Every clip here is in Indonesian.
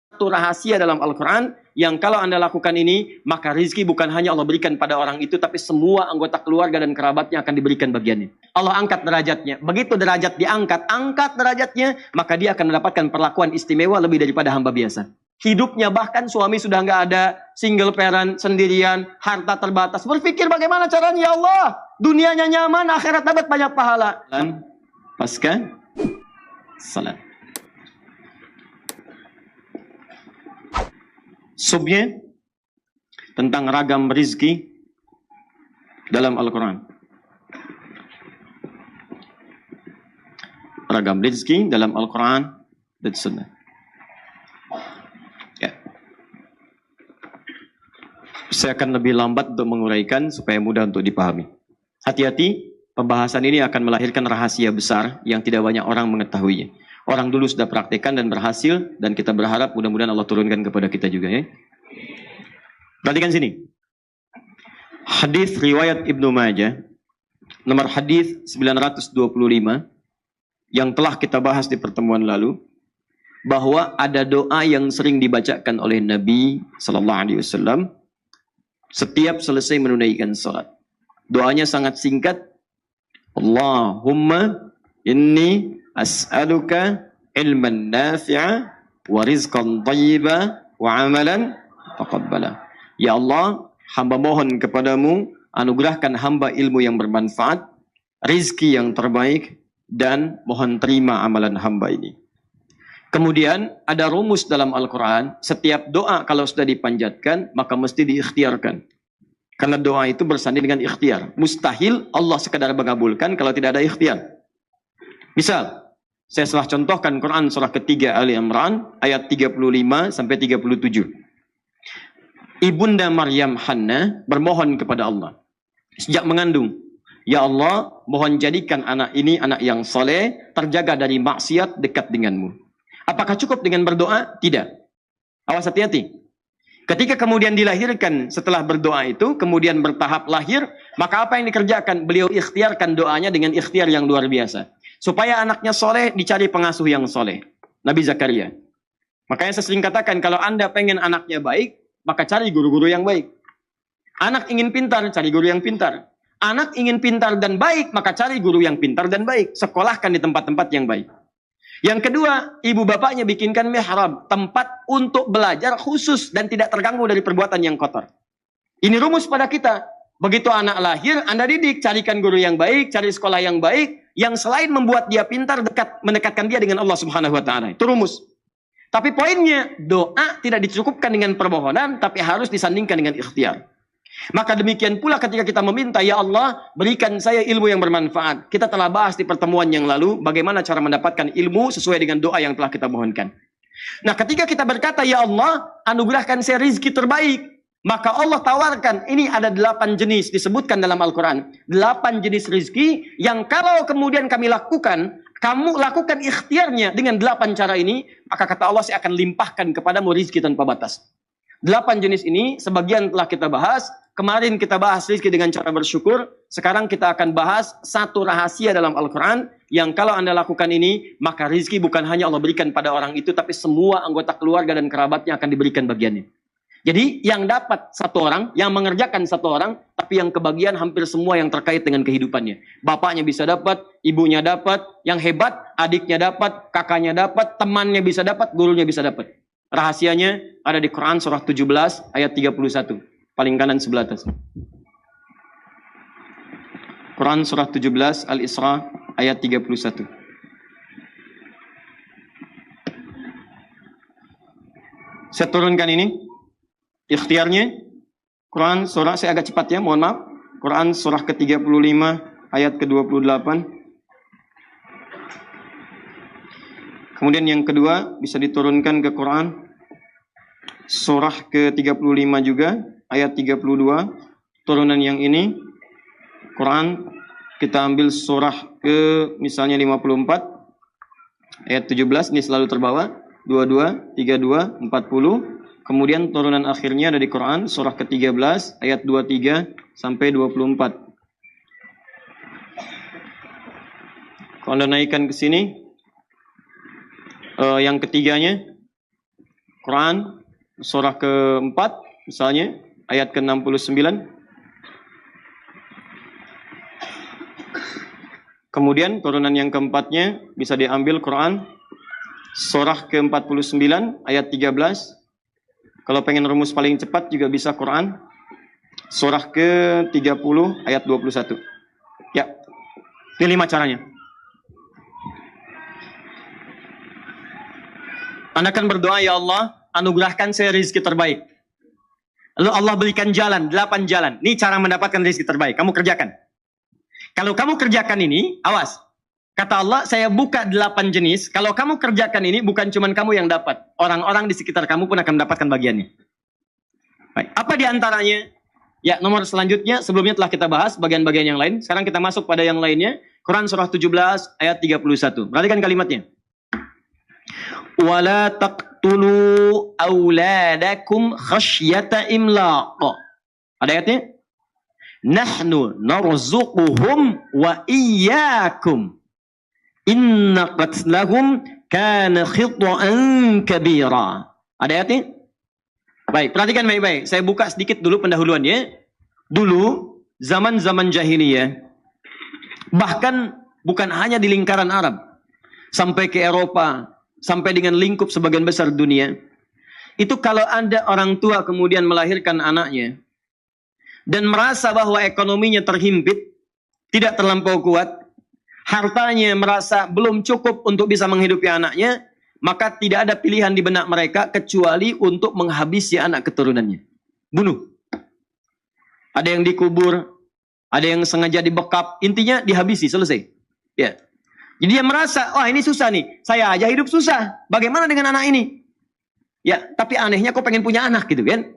Satu rahasia dalam Al-Quran yang kalau Anda lakukan ini, maka rizki bukan hanya Allah berikan pada orang itu, tapi semua anggota keluarga dan kerabatnya akan diberikan bagiannya. Allah angkat derajatnya. Begitu derajat diangkat, angkat derajatnya, maka dia akan mendapatkan perlakuan istimewa lebih daripada hamba biasa. Hidupnya bahkan suami sudah nggak ada, single parent, sendirian, harta terbatas. Berpikir bagaimana caranya, ya Allah, dunianya nyaman, akhirat dapat banyak pahala. Dan pasca salat. Subnya tentang ragam rizki dalam Al-Quran. Ragam rizki dalam Al-Quran dan Sunnah. Ya. Saya akan lebih lambat untuk menguraikan supaya mudah untuk dipahami. Hati-hati, pembahasan ini akan melahirkan rahasia besar yang tidak banyak orang mengetahuinya. Orang dulu sudah praktekkan dan berhasil, dan kita berharap mudah-mudahan Allah turunkan kepada kita juga, ya. Perhatikan sini. Hadis riwayat Ibnu Majah, nomor hadis 925, yang telah kita bahas di pertemuan lalu, bahwa ada doa yang sering dibacakan oleh Nabi Sallallahu Alaihi Wasallam setiap selesai menunaikan salat. Doanya sangat singkat. Allahumma inni as'aluka ilman nafi'a wa rizqan thayyiba wa amalan taqabbala. Ya Allah, hamba mohon kepadamu, anugerahkan hamba ilmu yang bermanfaat, rizki yang terbaik, dan mohon terima amalan hamba ini. Kemudian ada rumus dalam Al-Quran, setiap doa kalau sudah dipanjatkan, maka mesti diikhtiarkan. Karena doa itu bersanding dengan ikhtiar. Mustahil Allah sekadar mengabulkan kalau tidak ada ikhtiar. Misal, saya telah contohkan Quran surah ketiga Ali Imran ayat 35 sampai 37. Ibunda Maryam Hannah bermohon kepada Allah sejak mengandung. Ya Allah, mohon jadikan anak ini anak yang soleh, terjaga dari maksiat, dekat denganmu. Apakah cukup dengan berdoa? Tidak. Awas, hati-hati. Ketika kemudian dilahirkan setelah berdoa itu, kemudian bertahap lahir, maka apa yang dikerjakan? Beliau ikhtiarkan doanya dengan ikhtiar yang luar biasa. Supaya anaknya soleh, dicari pengasuh yang soleh. Nabi Zakaria. Makanya saya sering katakan, kalau Anda pengen anaknya baik, maka cari guru-guru yang baik. Anak ingin pintar, cari guru yang pintar. Anak ingin pintar dan baik, maka cari guru yang pintar dan baik. Sekolahkan di tempat-tempat yang baik. Yang kedua, ibu bapaknya bikinkan mihrab, tempat untuk belajar khusus dan tidak terganggu dari perbuatan yang kotor. Ini rumus pada kita. Begitu anak lahir, Anda didik, carikan guru yang baik, cari sekolah yang baik, yang selain membuat dia pintar, mendekatkan dia dengan Allah Subhanahu wa Ta'ala. Itu rumus. Tapi poinnya, doa tidak dicukupkan dengan permohonan, tapi harus disandingkan dengan ikhtiar. Maka demikian pula ketika kita meminta, ya Allah, berikan saya ilmu yang bermanfaat. Kita telah bahas di pertemuan yang lalu, bagaimana cara mendapatkan ilmu sesuai dengan doa yang telah kita mohonkan. Nah, ketika kita berkata, ya Allah, anugerahkan saya rizki terbaik, maka Allah tawarkan, ini ada 8 jenis disebutkan dalam Al-Quran. 8 jenis rizki yang kalau kemudian kami lakukan, kamu lakukan ikhtiarnya dengan 8 cara ini, maka kata Allah, saya akan limpahkan kepadamu rizki tanpa batas. 8 jenis ini, sebagian telah kita bahas. Kemarin kita bahas rizki dengan cara bersyukur. Sekarang kita akan bahas satu rahasia dalam Al-Quran, yang kalau Anda lakukan ini, maka rizki bukan hanya Allah berikan pada orang itu, tapi semua anggota keluarga dan kerabatnya akan diberikan bagiannya. Jadi yang dapat satu orang, yang mengerjakan satu orang, tapi yang kebagian hampir semua yang terkait dengan kehidupannya. Bapaknya bisa dapat, ibunya dapat, yang hebat, adiknya dapat, kakaknya dapat, temannya bisa dapat, gurunya bisa dapat. Rahasianya ada di Quran surah 17 ayat 31. Paling kanan sebelah atas. Quran surah 17 Al-Isra ayat 31. Saya turunkan ini. Ikhtiarnya Quran surah, saya agak cepat ya, mohon maaf. Quran surah ke-35 ayat ke-28. Kemudian yang kedua bisa diturunkan ke Quran surah ke-35 juga ayat 32. Turunan yang ini Quran kita ambil surah ke misalnya 54 ayat 17, ini selalu terbawa 22, 32, 40. Kemudian turunan akhirnya ada di Quran surah ke-13 ayat 23 sampai 24. Kalau Anda naikkan ke sini, yang ketiganya Quran surah keempat, misalnya ayat ke-69. Kemudian turunan yang keempatnya bisa diambil Quran surah ke-49 ayat 13. Kalau pengen rumus paling cepat juga bisa Quran surah ke-30 ayat 21. Ya, ini 5 caranya. Anda akan berdoa, ya Allah, anugerahkan saya rezeki terbaik. Lalu Allah berikan jalan, 8 jalan. Ini cara mendapatkan rezeki terbaik. Kamu kerjakan. Kalau kamu kerjakan ini, awas. Kata Allah, saya buka 8 jenis. Kalau kamu kerjakan ini, bukan cuma kamu yang dapat. Orang-orang di sekitar kamu pun akan mendapatkan bagiannya. Baik. Apa di antaranya? Ya, nomor selanjutnya, sebelumnya telah kita bahas bagian-bagian yang lain. Sekarang kita masuk pada yang lainnya. Quran surah 17 ayat 31. Perhatikan kalimatnya. Wala taqtulu auladakum khasyata imlaq. Ada ayatnya? Nahnu narzuquhum wa iyyakum. Inna qatlahum kana khita'an kabira. Ada ayatnya? Baik, perhatikan baik-baik. Saya buka sedikit dulu pendahuluannya. Dulu, zaman-zaman jahiliyah, bahkan bukan hanya di lingkaran Arab, sampai ke Eropa, sampai dengan lingkup sebagian besar dunia, itu kalau ada orang tua kemudian melahirkan anaknya, dan merasa bahwa ekonominya terhimpit, tidak terlampau kuat, hartanya merasa belum cukup untuk bisa menghidupi anaknya, maka tidak ada pilihan di benak mereka kecuali untuk menghabisi anak keturunannya. Bunuh. Ada yang dikubur, ada yang sengaja dibekap, intinya dihabisi, selesai. Ya. Jadi dia merasa, wah ini susah nih, saya aja hidup susah, bagaimana dengan anak ini? Ya, tapi anehnya kok pengen punya anak gitu kan?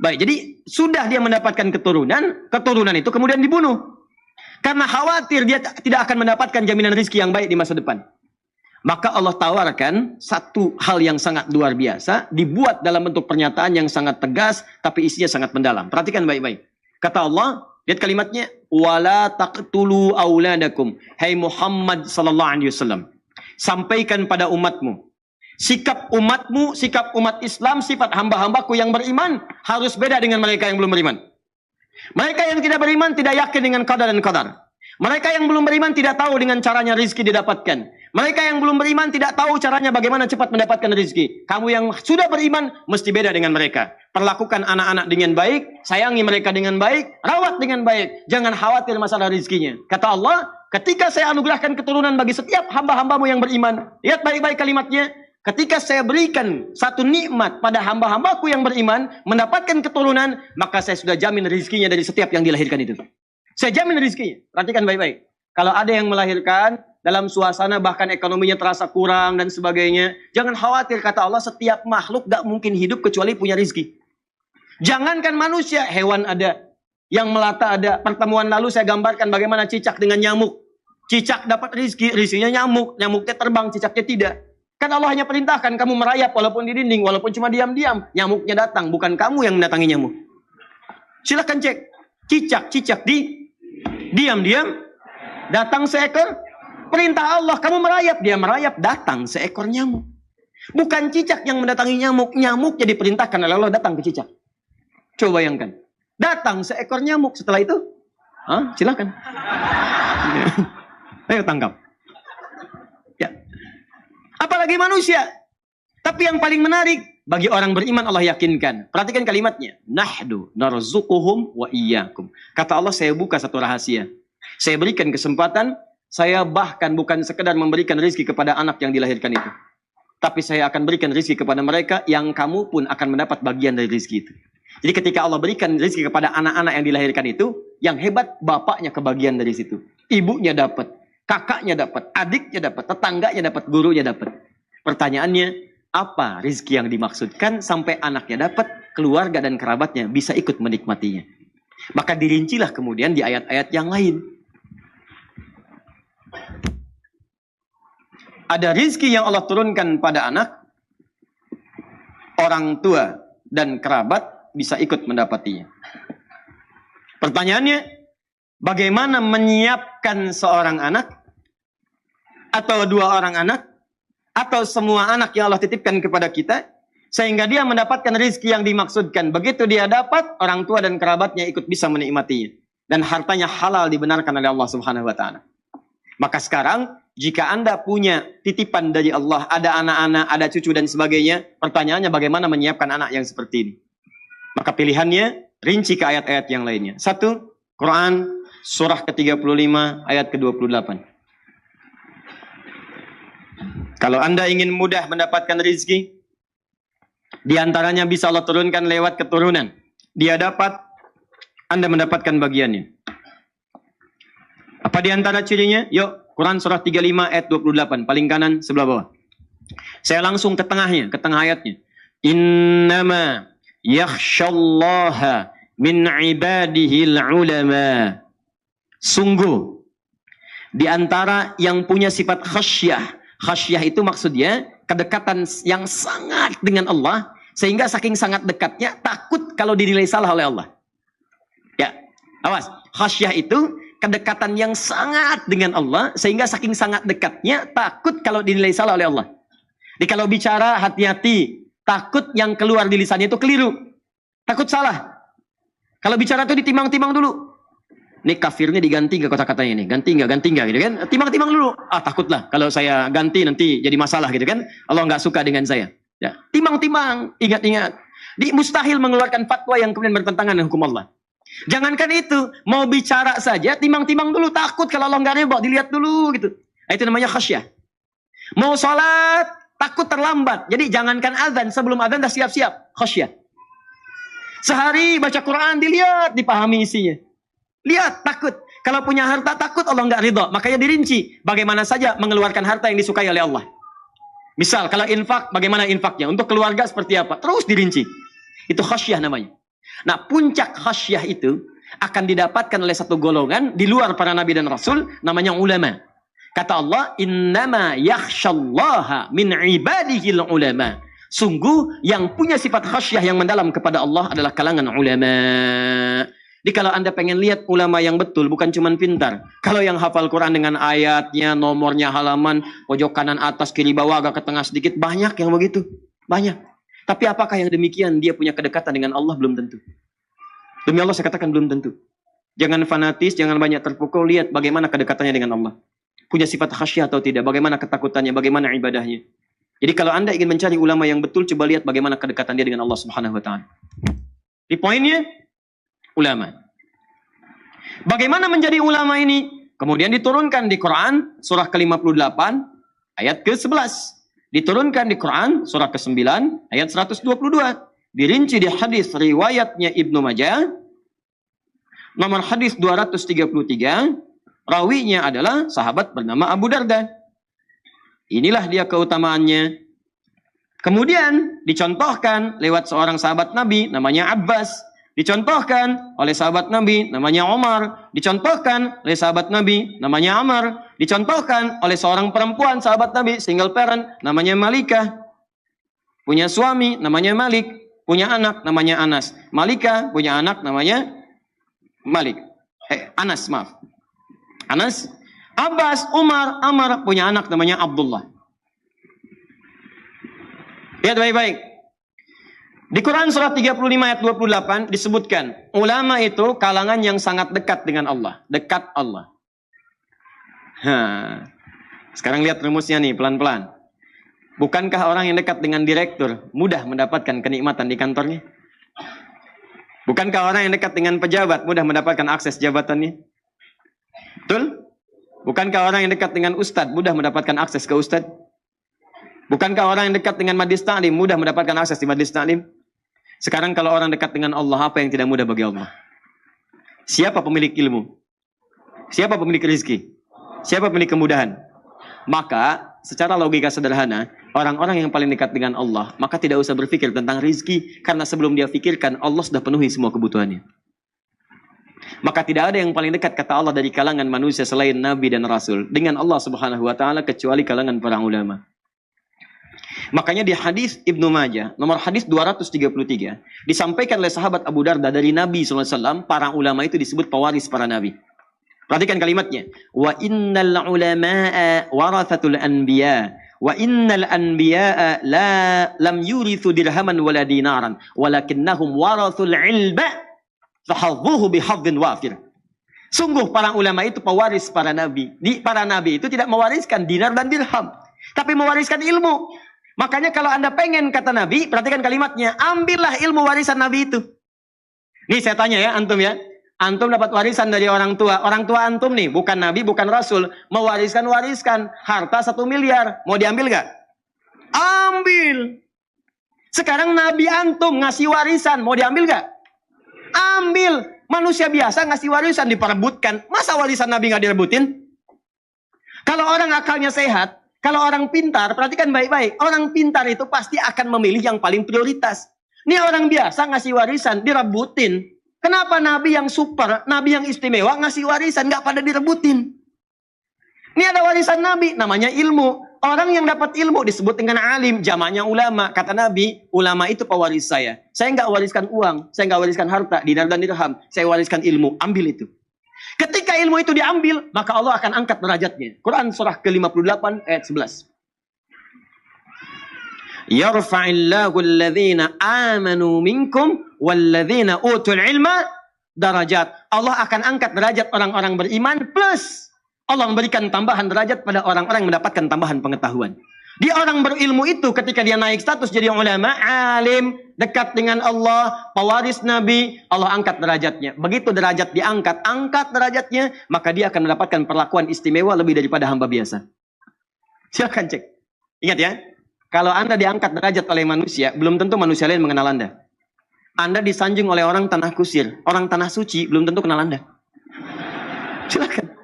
Baik, jadi sudah dia mendapatkan keturunan itu kemudian dibunuh. Karena khawatir dia tidak akan mendapatkan jaminan rezeki yang baik di masa depan. Maka Allah tawarkan satu hal yang sangat luar biasa, dibuat dalam bentuk pernyataan yang sangat tegas, tapi isinya sangat mendalam. Perhatikan baik-baik. Kata Allah, lihat kalimatnya, wala taqtulu auladakum. Hai Muhammad sallallahu alaihi wasallam, sampaikan pada umatmu, sikap umatmu, sikap umat Islam, sifat hamba-hambaku yang beriman harus beda dengan mereka yang belum beriman. Mereka yang tidak beriman tidak yakin dengan qadar dan qadar. Mereka yang belum beriman tidak tahu dengan caranya rizki didapatkan. Mereka yang belum beriman tidak tahu caranya bagaimana cepat mendapatkan rizki. Kamu yang sudah beriman mesti beda dengan mereka. Perlakukan anak-anak dengan baik, sayangi mereka dengan baik, rawat dengan baik. Jangan khawatir masalah rizkinya. Kata Allah, ketika saya anugerahkan keturunan bagi setiap hamba-hambamu yang beriman. Lihat baik-baik kalimatnya. Ketika saya berikan satu nikmat pada hamba-hambaku yang beriman, mendapatkan keturunan, maka saya sudah jamin rizkinya dari setiap yang dilahirkan itu. Saya jamin rizkinya. Perhatikan baik-baik. Kalau ada yang melahirkan dalam suasana bahkan ekonominya terasa kurang dan sebagainya, jangan khawatir, kata Allah, setiap makhluk gak mungkin hidup kecuali punya rizki. Jangankan manusia, hewan ada, yang melata ada. Pertemuan lalu saya gambarkan bagaimana cicak dengan nyamuk. Cicak dapat rizki, rizkinya nyamuk. Nyamuknya terbang, cicaknya tidak. Kan Allah hanya perintahkan kamu merayap walaupun di dinding, walaupun cuma diam-diam. Nyamuknya datang, bukan kamu yang mendatangi nyamuk. Silahkan cek. Cicak diam-diam datang seekor. Perintah Allah, kamu merayap, dia merayap, datang seekor nyamuk. Bukan cicak yang mendatangi nyamuk, nyamuknya diperintahkan oleh Allah datang ke cicak. Coba bayangkan. Datang seekor nyamuk, setelah itu, silakan. Ayo tangkap. Ya. Apalagi manusia. Tapi yang paling menarik, bagi orang beriman Allah yakinkan. Perhatikan kalimatnya. Nahdu narzuquhum wa iyyakum. Kata Allah, saya buka satu rahasia. Saya berikan kesempatan, saya bahkan bukan sekedar memberikan rezeki kepada anak yang dilahirkan itu. Tapi saya akan berikan rezeki kepada mereka yang kamu pun akan mendapat bagian dari rezeki itu. Jadi ketika Allah berikan rezeki kepada anak-anak yang dilahirkan itu, yang hebat bapaknya kebagian dari situ. Ibunya dapat, kakaknya dapat, adiknya dapat, tetangganya dapat, gurunya dapat. Pertanyaannya, apa rezeki yang dimaksudkan sampai anaknya dapat, keluarga dan kerabatnya bisa ikut menikmatinya. Maka dirincilah kemudian di ayat-ayat yang lain. Ada rezeki yang Allah turunkan pada anak, orang tua dan kerabat bisa ikut mendapatinya. Pertanyaannya, bagaimana menyiapkan seorang anak, atau dua orang anak, atau semua anak yang Allah titipkan kepada kita, sehingga dia mendapatkan rezeki yang dimaksudkan. Begitu dia dapat, orang tua dan kerabatnya ikut bisa menikmatinya. Dan hartanya halal dibenarkan oleh Allah Subhanahu wa taala. Maka sekarang, jika Anda punya titipan dari Allah, ada anak-anak, ada cucu dan sebagainya, pertanyaannya bagaimana menyiapkan anak yang seperti ini? Maka pilihannya, rinci ke ayat-ayat yang lainnya. 1. Quran, surah ke-35, ayat ke-28. Kalau Anda ingin mudah mendapatkan rezeki, di antaranya bisa Allah turunkan lewat keturunan. Dia dapat, Anda mendapatkan bagiannya. Apa di antara cirinya? Yuk, Quran surah 35 ayat 28, paling kanan sebelah bawah. Saya langsung ke tengahnya, ke tengah ayatnya. Innama yakhshallaha min ibadihil ulama. Sungguh, di antara yang punya sifat khasyah. Khasyah itu maksudnya kedekatan yang sangat dengan Allah, sehingga saking sangat dekatnya takut kalau dinilai salah oleh Allah. Ya, awas. Khasyah itu kedekatan yang sangat dengan Allah, sehingga saking sangat dekatnya takut kalau dinilai salah oleh Allah. Jadi kalau bicara hati-hati, takut yang keluar di lisannya itu keliru, takut salah. Kalau bicara itu ditimang-timang dulu. Ini kafirnya diganti nggak kata-katanya ini? Ganti nggak gitu kan? Timang-timang dulu. Takutlah kalau saya ganti nanti jadi masalah gitu kan? Allah nggak suka dengan saya. Ya, timang-timang, ingat-ingat. Mustahil mengeluarkan fatwa yang kemudian bertentangan dengan hukum Allah. Jangankan itu, mau bicara saja timang-timang dulu, takut kalau Allah nggak ridho, dilihat dulu gitu. Itu namanya khasyah. Mau sholat, takut terlambat. Jadi jangankan azan, sebelum azan dah siap-siap, khasyah. Sehari baca Quran, dilihat, dipahami isinya. Lihat, takut. Kalau punya harta, takut Allah nggak ridho. Makanya dirinci, bagaimana saja mengeluarkan harta yang disukai oleh Allah. Misal, kalau infak, bagaimana infaknya? Untuk keluarga seperti apa? Terus dirinci. Itu khasyah namanya. Nah, puncak khasyah itu akan didapatkan oleh satu golongan di luar para nabi dan rasul, namanya ulama. Kata Allah, innama yakhshallaha min ibadihil ulama. Sungguh yang punya sifat khasyah yang mendalam kepada Allah adalah kalangan ulama. Jadi kalau Anda pengen lihat ulama yang betul, bukan cuma pintar. Kalau yang hafal Quran dengan ayatnya, nomornya, halaman, pojok kanan atas, kiri bawah, agak ke tengah sedikit, banyak yang begitu. Banyak. Tapi apakah yang demikian dia punya kedekatan dengan Allah? Belum tentu. Demi Allah saya katakan belum tentu. Jangan fanatis, jangan banyak terpukul. Lihat bagaimana kedekatannya dengan Allah. Punya sifat khasyah atau tidak? Bagaimana ketakutannya? Bagaimana ibadahnya? Jadi kalau Anda ingin mencari ulama yang betul, coba lihat bagaimana kedekatan dia dengan Allah Subhanahu wa taala. Di poinnya, ulama. Bagaimana menjadi ulama ini? Kemudian diturunkan di Quran surah ke-58 ayat ke-11. Diturunkan di Quran surah ke-9 ayat 122. Dirinci di hadis riwayatnya Ibnu Majah nomor hadis 233. Rawinya adalah sahabat bernama Abu Darda. Inilah dia keutamaannya. Kemudian dicontohkan lewat seorang sahabat Nabi namanya Abbas. Dicontohkan oleh sahabat Nabi namanya Umar. Dicontohkan oleh sahabat Nabi namanya Amr. Dicontohkan oleh seorang perempuan sahabat Nabi, single parent, namanya Malikah. Punya suami namanya Malik. Punya anak namanya Anas. Malikah punya anak namanya Malik. Anas, maaf. Anas. Abbas, Umar, Amr punya anak namanya Abdullah. Lihat baik-baik. Di Quran surah 35 ayat 28 disebutkan, ulama itu kalangan yang sangat dekat dengan Allah. Dekat Allah. Sekarang lihat rumusnya nih, pelan-pelan. Bukankah orang yang dekat dengan direktur mudah mendapatkan kenikmatan di kantornya? Bukankah orang yang dekat dengan pejabat mudah mendapatkan akses jabatannya? Betul? Bukankah orang yang dekat dengan ustadz mudah mendapatkan akses ke ustadz? Bukankah orang yang dekat dengan majlis ta'lim mudah mendapatkan akses di majlis ta'lim? Sekarang kalau orang dekat dengan Allah, apa yang tidak mudah bagi Allah? Siapa pemilik ilmu? Siapa pemilik rezeki? Siapa pemilik kemudahan? Maka secara logika sederhana, orang-orang yang paling dekat dengan Allah, maka tidak usah berpikir tentang rezeki, karena sebelum dia pikirkan, Allah sudah penuhi semua kebutuhannya. Maka tidak ada yang paling dekat, kata Allah, dari kalangan manusia selain Nabi dan Rasul dengan Allah Subhanahu wa taala kecuali kalangan para ulama. Makanya di hadis Ibnu Majah nomor hadis 233 disampaikan oleh sahabat Abu Darda dari Nabi SAW, para ulama itu disebut pewaris para nabi. Perhatikan kalimatnya. Wa innal ulama'a warathatul anbiya Wa innal anbiya'a lam yurithu dirhaman wala dinaran walakinnahum warathul ilma fahadhuhu bihadhin wafir. Sungguh para ulama itu pewaris para nabi. Para nabi itu tidak mewariskan dinar dan dirham, tapi mewariskan ilmu. Makanya kalau Anda pengen kata Nabi, perhatikan kalimatnya, ambillah ilmu warisan Nabi itu. Nih saya tanya ya, antum ya. Antum dapat warisan dari orang tua. Orang tua antum nih, bukan Nabi, bukan Rasul. Mewariskan harta 1 miliar. Mau diambil gak? Ambil. Sekarang Nabi antum ngasih warisan. Mau diambil gak? Ambil. Manusia biasa ngasih warisan diperebutkan. Masa warisan Nabi gak direbutin? Kalau orang akalnya sehat, kalau orang pintar, perhatikan baik-baik. Orang pintar itu pasti akan memilih yang paling prioritas. Ini orang biasa ngasih warisan, direbutin. Kenapa Nabi yang super, Nabi yang istimewa ngasih warisan, gak pada direbutin? Ini ada warisan Nabi, namanya ilmu. Orang yang dapat ilmu disebut dengan alim, jamaknya ulama. Kata Nabi, ulama itu pewaris saya. Saya nggak wariskan uang, saya nggak wariskan harta, dinar dan dirham. Saya wariskan ilmu, ambil itu. Ketika ilmu itu diambil, maka Allah akan angkat derajatnya. Quran surah ke-58 ayat 11. Yarfa'illahu alladhina amanu minkum walladhina utul ilma darajat. Allah akan angkat derajat orang-orang beriman plus Allah memberikan tambahan derajat pada orang-orang yang mendapatkan tambahan pengetahuan. Di orang berilmu itu ketika dia naik status jadi ulama, alim, dekat dengan Allah, pewaris Nabi, Allah angkat derajatnya. Begitu derajat diangkat, angkat derajatnya, maka dia akan mendapatkan perlakuan istimewa lebih daripada hamba biasa. Silakan cek. Ingat ya, kalau Anda diangkat derajat oleh manusia, belum tentu manusia lain mengenal Anda. Anda disanjung oleh orang tanah kusir, orang tanah suci, belum tentu kenal Anda. Silakan.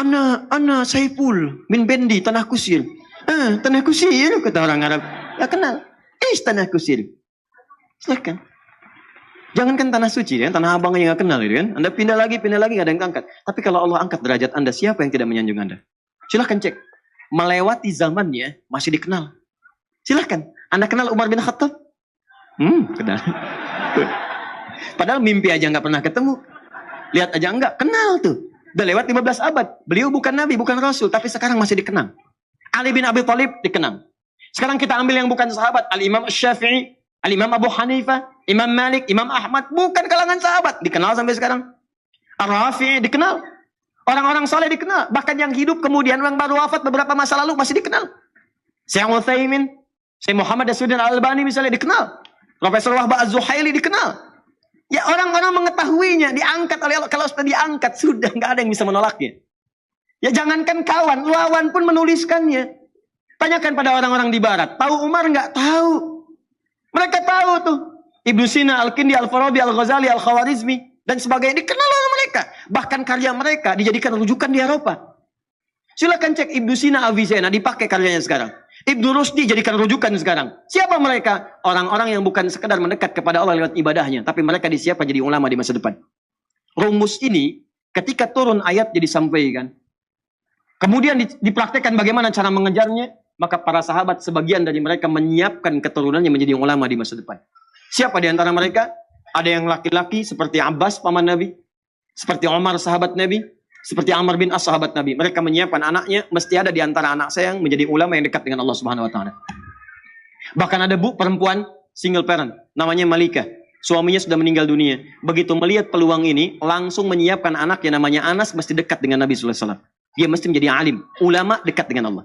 Ana Saiful bin Bendi tanah kusir. Tanah kusir kata orang Arab. Ya kenal. Tanah kusir. Silakan. Jangankan tanah suci ya, tanah abang yang nggak kenal itu kan. Anda pindah lagi nggak ada yang angkat. Tapi kalau Allah angkat derajat Anda, siapa yang tidak menyanjung Anda? Silakan cek. Melewati zamannya masih dikenal. Silakan. Anda kenal Umar bin Khattab? Kenal. Padahal mimpi aja nggak pernah ketemu. Lihat aja enggak, kenal tuh. Udah lewat 15 abad. Beliau bukan Nabi, bukan Rasul. Tapi sekarang masih dikenal. Ali bin Abi Thalib dikenal. Sekarang kita ambil yang bukan sahabat. Al-Imam Syafi'i, Al-Imam Abu Hanifah, Imam Malik, Imam Ahmad. Bukan kalangan sahabat. Dikenal sampai sekarang. Ar-Rafi'i dikenal. Orang-orang soleh dikenal. Bahkan yang hidup kemudian, yang baru wafat beberapa masa lalu masih dikenal. Syekh Utsaimin, Syekh Muhammad Nasruddin Al-Albani misalnya dikenal. Profesor Wahbah Az-Zuhaili dikenal. Ya orang-orang mengetahuinya, diangkat oleh Allah. Kalau sudah diangkat, sudah nggak ada yang bisa menolaknya. Ya jangankan kawan, lawan pun menuliskannya. Tanyakan pada orang-orang di barat. Tahu Umar nggak? Tahu. Mereka tahu tuh. Ibnu Sina, Al-Kindi, Al-Farabi, Al-Ghazali, Al-Khawarizmi, dan sebagainya. Dikenal oleh mereka. Bahkan karya mereka dijadikan rujukan di Eropa. Silakan cek Ibnu Sina, Avicenna, dipakai karyanya sekarang. Ibnu Rusdi jadikan rujukan sekarang. Siapa mereka? Orang-orang yang bukan sekedar mendekat kepada Allah lewat ibadahnya, tapi mereka disiapkan jadi ulama di masa depan. Rumus ini ketika turun ayat jadi sampaikan. Kemudian dipraktekkan bagaimana cara mengejarnya, maka para sahabat sebagian dari mereka menyiapkan keturunannya menjadi ulama di masa depan. Siapa di antara mereka? Ada yang laki-laki seperti Abbas paman Nabi, seperti Umar sahabat Nabi, seperti Amr bin As sahabat Nabi. Mereka menyiapkan anaknya, mesti ada di antara anak saya yang menjadi ulama yang dekat dengan Allah Subhanahu wa taala. Bahkan ada perempuan single parent namanya Malika. Suaminya sudah meninggal dunia. Begitu melihat peluang ini, langsung menyiapkan anaknya namanya Anas mesti dekat dengan Nabi sallallahu alaihi wasallam. Dia mesti menjadi alim, ulama dekat dengan Allah.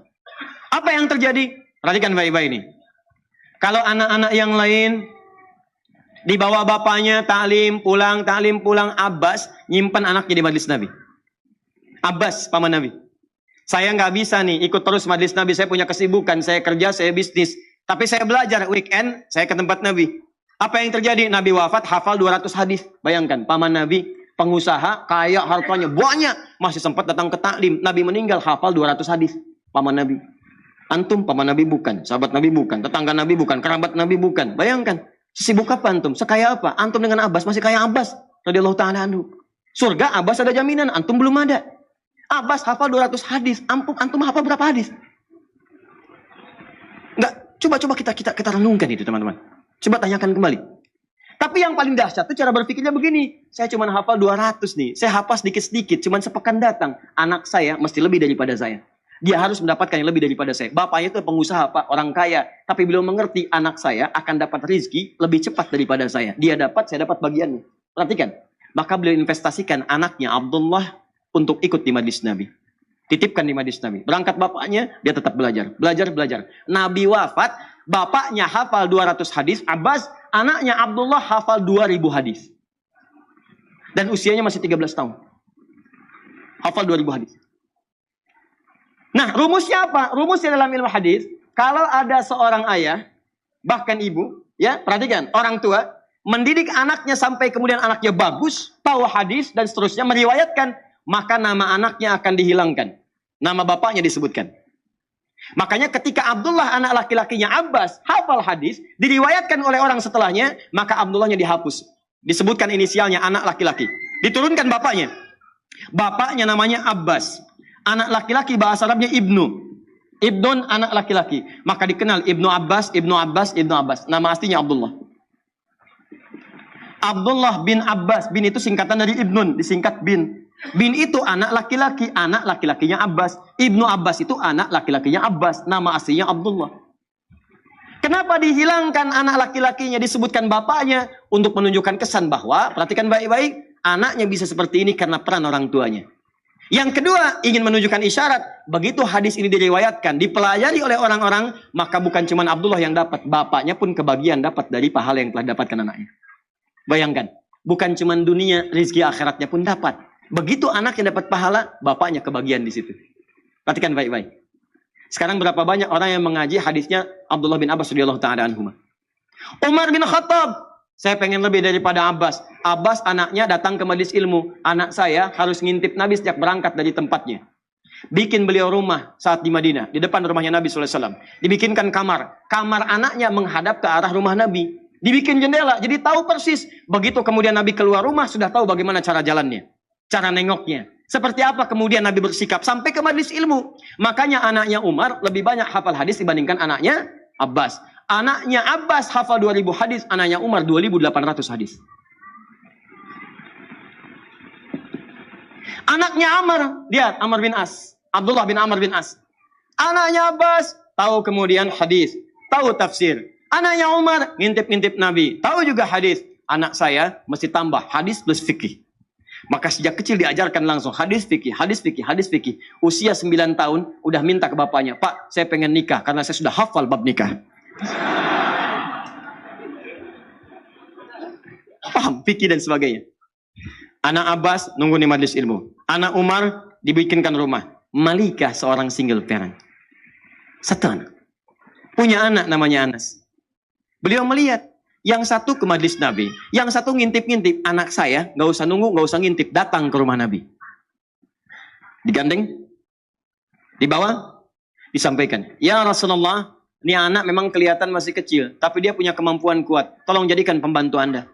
Apa yang terjadi? Perhatikan baik-baik ini. Kalau anak-anak yang lain dibawa bapaknya ta'lim pulang, Abbas nyimpan anaknya di majelis Nabi. Abbas, paman Nabi. Saya nggak bisa nih ikut terus majelis Nabi. Saya punya kesibukan, saya kerja, saya bisnis. Tapi saya belajar weekend, saya ke tempat Nabi. Apa yang terjadi? Nabi wafat, hafal 200 hadis. Bayangkan, paman Nabi, pengusaha, kaya, hartanya banyak. Masih sempat datang ke taklim. Nabi meninggal, hafal 200 hadis. Paman Nabi. Antum, paman Nabi bukan. Sahabat Nabi bukan. Tetangga Nabi bukan. Kerabat Nabi bukan. Bayangkan, sibuk apa antum? Sekaya apa? Antum dengan Abbas, masih kaya Abbas. Radhiyallahu ta'ala anhu. Surga, Abbas ada jaminan. Antum belum ada. Abbas hafal 200 hadis. Antum hafal berapa hadis? Enggak, coba kita renungkan itu teman-teman. Coba tanyakan kembali. Tapi yang paling dahsyat itu cara berpikirnya begini. Saya cuma hafal 200 nih. Saya hafal sedikit-sedikit, cuma sepekan datang. Anak saya mesti lebih daripada saya. Dia harus mendapatkan yang lebih daripada saya. Bapaknya itu pengusaha, Pak, orang kaya. Tapi beliau mengerti anak saya akan dapat rezeki lebih cepat daripada saya. Dia dapat, saya dapat bagiannya. Perhatikan. Maka beliau investasikan anaknya Abdullah untuk ikut di majlis Nabi. Titipkan di majlis Nabi. Berangkat bapaknya, dia tetap belajar. Belajar. Nabi wafat, bapaknya hafal 200 hadis. Abbas, anaknya Abdullah hafal 2000 hadis. Dan usianya masih 13 tahun. Hafal 2000 hadis. Nah, rumusnya apa? Rumusnya dalam ilmu hadis, kalau ada seorang ayah, bahkan ibu, ya, perhatikan, orang tua mendidik anaknya sampai kemudian anaknya bagus, tahu hadis dan seterusnya, meriwayatkan, maka nama anaknya akan dihilangkan. Nama bapaknya disebutkan. Makanya ketika Abdullah anak laki-lakinya Abbas hafal hadis, diriwayatkan oleh orang setelahnya, maka Abdullahnya dihapus. Disebutkan inisialnya anak laki-laki. Diturunkan bapaknya. Bapaknya namanya Abbas. Anak laki-laki bahasa Arabnya Ibnu. Ibnun anak laki-laki. Maka dikenal Ibnu Abbas, Ibnu Abbas, Ibnu Abbas. Nama aslinya Abdullah. Abdullah bin Abbas. Bin itu singkatan dari Ibnun. Disingkat bin. Bin itu anak laki-laki. Anak laki-lakinya Abbas. Ibnu Abbas itu anak laki-lakinya Abbas. Nama aslinya Abdullah. Kenapa dihilangkan anak laki-lakinya, disebutkan bapaknya? Untuk menunjukkan kesan bahwa, perhatikan baik-baik, anaknya bisa seperti ini karena peran orang tuanya. Yang kedua, ingin menunjukkan isyarat. Begitu hadis ini diriwayatkan, dipelajari oleh orang-orang, maka bukan cuma Abdullah yang dapat, bapaknya pun kebagian dapat dari pahala yang telah dapatkan anaknya. Bayangkan, bukan cuma dunia, rezeki akhiratnya pun dapat. Begitu anak yang dapat pahala, bapaknya kebagian di situ. Perhatikan baik-baik. Sekarang berapa banyak orang yang mengaji hadisnya Abdullah bin Abbas radhiyallahu ta'ala anhuma. Umar bin Khattab, saya pengen lebih daripada Abbas. Abbas anaknya datang ke majelis ilmu. Anak saya harus ngintip Nabi sejak berangkat dari tempatnya. Bikin beliau rumah saat di Madinah. Di depan rumahnya Nabi SAW. Dibikinkan kamar. Kamar anaknya menghadap ke arah rumah Nabi. Dibikin jendela. Jadi tahu persis. Begitu kemudian Nabi keluar rumah, sudah tahu bagaimana cara jalannya. Cara nengoknya. Seperti apa kemudian Nabi bersikap. Sampai ke majelis ilmu. Makanya anaknya Umar lebih banyak hafal hadis dibandingkan anaknya Abbas. Anaknya Abbas hafal 2000 hadis, anaknya Umar 2800 hadis. Anaknya Amr, lihat Amr bin As, Abdullah bin Amr bin As. Anaknya Abbas tahu kemudian hadis, tahu tafsir. Anaknya Umar ngintip-ngintip Nabi, tahu juga hadis. Anak saya mesti tambah hadis plus fikih. Maka sejak kecil diajarkan langsung hadis fikih, hadis fikih, hadis fikih. Usia 9 tahun udah minta ke bapaknya, "Pak, saya pengen nikah karena saya sudah hafal bab nikah." Paham fikih dan sebagainya. Anak Abbas nunggu di majelis ilmu. Anak Umar dibikinkan rumah. Malikah seorang single parent. Satu anak. Punya anak namanya Anas. Beliau melihat yang satu ke majelis Nabi, yang satu ngintip-ngintip. Anak saya nggak usah nunggu, nggak usah ngintip, datang ke rumah Nabi. Digandeng, dibawa, disampaikan. Ya Rasulullah, ini anak memang kelihatan masih kecil, tapi dia punya kemampuan kuat. Tolong jadikan pembantu Anda.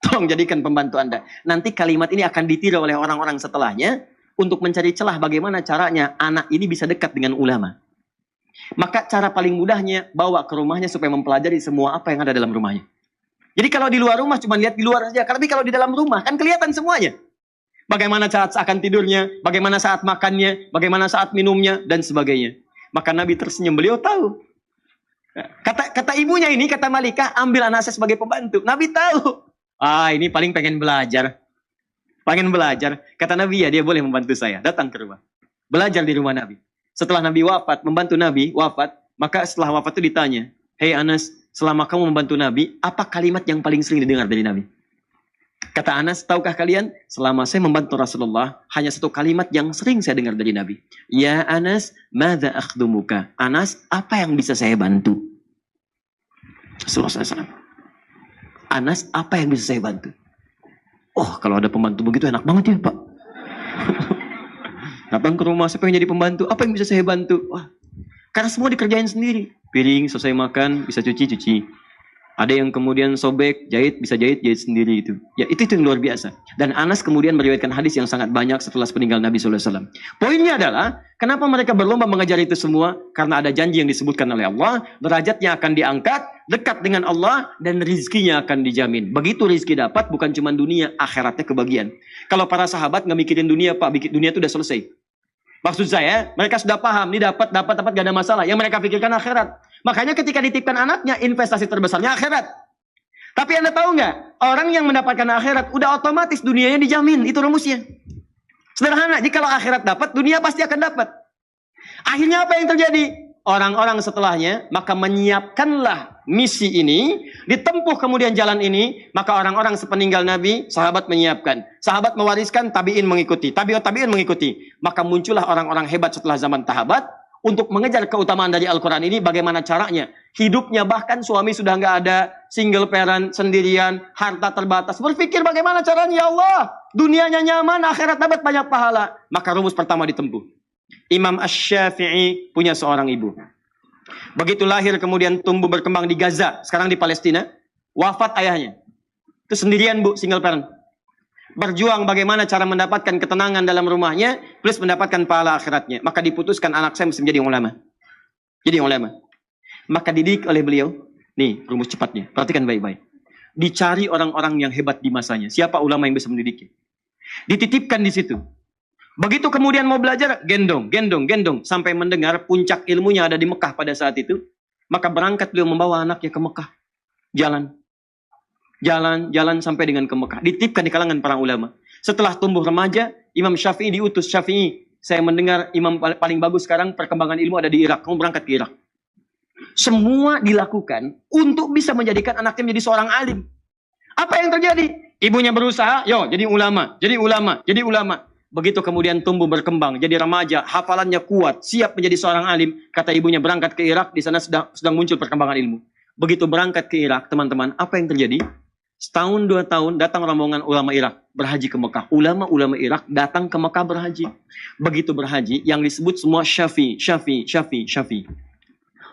Tolong jadikan pembantu Anda. Nanti kalimat ini akan ditiru oleh orang-orang setelahnya untuk mencari celah bagaimana caranya anak ini bisa dekat dengan ulama. Maka cara paling mudahnya bawa ke rumahnya supaya mempelajari semua apa yang ada dalam rumahnya. Jadi kalau di luar rumah cuma lihat di luar saja. Tapi kalau di dalam rumah kan kelihatan semuanya. Bagaimana saat akan tidurnya, bagaimana saat makannya, bagaimana saat minumnya, dan sebagainya. Maka Nabi tersenyum, beliau tahu. Kata ibunya ini, kata Malikah, ambil anak saya sebagai pembantu. Nabi tahu. Ini paling pengen belajar. Pengen belajar. Kata Nabi, ya dia boleh membantu saya. Datang ke rumah. Belajar di rumah Nabi. Setelah Nabi wafat, membantu Nabi wafat, maka setelah wafat itu ditanya, "Hei Anas, selama kamu membantu Nabi, apa kalimat yang paling sering didengar dari Nabi?" Kata Anas, "Tahukah kalian, selama saya membantu Rasulullah, hanya satu kalimat yang sering saya dengar dari Nabi. Ya Anas, madza akhdumuka?" Anas, apa yang bisa saya bantu? Rasulullah SAW. Anas, apa yang bisa saya bantu? Oh, kalau ada pembantu begitu enak banget ya, Pak. Datang ke rumah, saya pengen jadi pembantu. Apa yang bisa saya bantu? Wah, karena semua dikerjain sendiri. Piring, selesai makan, bisa cuci. Ada yang kemudian sobek, jahit, bisa jahit sendiri itu. Ya, itu yang luar biasa. Dan Anas kemudian meriwayatkan hadis yang sangat banyak setelah peninggal Nabi SAW. Poinnya adalah, kenapa mereka berlomba mengejar itu semua? Karena ada janji yang disebutkan oleh Allah, derajatnya akan diangkat, dekat dengan Allah, dan rizkinya akan dijamin. Begitu rizki dapat, bukan cuma dunia, akhiratnya kebagian. Kalau para sahabat nggak mikirin dunia, Pak, dunia itu udah selesai. Maksud saya, mereka sudah paham, ini dapat, gak ada masalah. Yang mereka pikirkan akhirat. Makanya ketika dititipkan anaknya, investasi terbesarnya akhirat. Tapi Anda tahu nggak? Orang yang mendapatkan akhirat, udah otomatis dunianya dijamin. Itu rumusnya. Sederhana, jika kalau akhirat dapat, dunia pasti akan dapat. Akhirnya apa yang terjadi? Orang-orang setelahnya, maka menyiapkanlah misi ini, ditempuh kemudian jalan ini, maka orang-orang sepeninggal Nabi, sahabat menyiapkan. Sahabat mewariskan, tabi'in mengikuti. Tabi'in mengikuti. Maka muncullah orang-orang hebat setelah zaman sahabat, untuk mengejar keutamaan dari Al-Quran ini, bagaimana caranya? Hidupnya bahkan suami sudah nggak ada, single parent, sendirian, harta terbatas. Berpikir bagaimana caranya, ya Allah, dunianya nyaman, akhirat dapat banyak pahala. Maka rumus pertama ditempuh. Imam Asy-Syafi'i punya seorang ibu. Begitu lahir kemudian tumbuh berkembang di Gaza, sekarang di Palestina, wafat ayahnya. Itu sendirian bu, single parent. Berjuang bagaimana cara mendapatkan ketenangan dalam rumahnya, plus mendapatkan pahala akhiratnya. Maka diputuskan anak saya mesti menjadi ulama. Jadi ulama. Maka dididik oleh beliau. Nih rumus cepatnya, perhatikan baik-baik. Dicari orang-orang yang hebat di masanya. Siapa ulama yang bisa mendidiknya? Dititipkan di situ. Begitu kemudian mau belajar, gendong. Sampai mendengar puncak ilmunya ada di Mekah pada saat itu. Maka berangkat beliau membawa anaknya ke Mekah. Jalan sampai dengan ke Mekah. Dititipkan di kalangan para ulama. Setelah tumbuh remaja, Imam Syafi'i diutus. Syafi'i, saya mendengar imam paling bagus sekarang perkembangan ilmu ada di Irak. Kamu berangkat ke Irak. Semua dilakukan untuk bisa menjadikan anaknya menjadi seorang alim. Apa yang terjadi? Ibunya berusaha, jadi ulama. Begitu kemudian tumbuh berkembang, jadi remaja, hafalannya kuat, siap menjadi seorang alim. Kata ibunya berangkat ke Irak, di sana sedang muncul perkembangan ilmu. Begitu berangkat ke Irak, teman-teman, apa yang terjadi? Setahun, 2 tahun, datang rombongan ulama Irak, berhaji ke Mekah. Ulama-ulama Irak datang ke Mekah berhaji. Begitu berhaji, yang disebut semua Syafi'i.